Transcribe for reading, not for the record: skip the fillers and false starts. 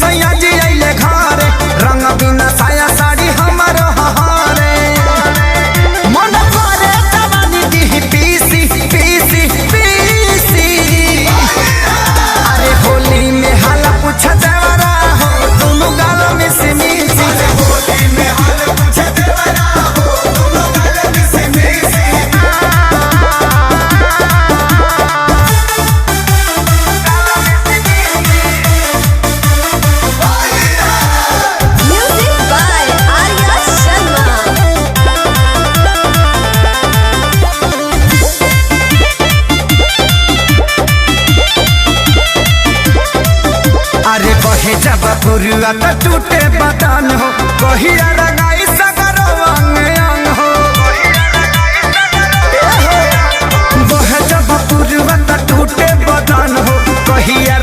सैया जी अइले घरे रंग बिना साया साड़ी हमर हहारे मन करे जवानी दी पीसी पीसी पीसी अरे होली में हाल पूछ देवरा हो दोनों गाल में से मिसी होली में हाल पूछ देवरा हो दोनों गाल में से मिसी अरे बहे जब पुरुआ तो टूटे बदन हो कहिया रंगाई सगरो अंग अंग हो बहे जब पुरुआ तो टूटे बदन हो कहिया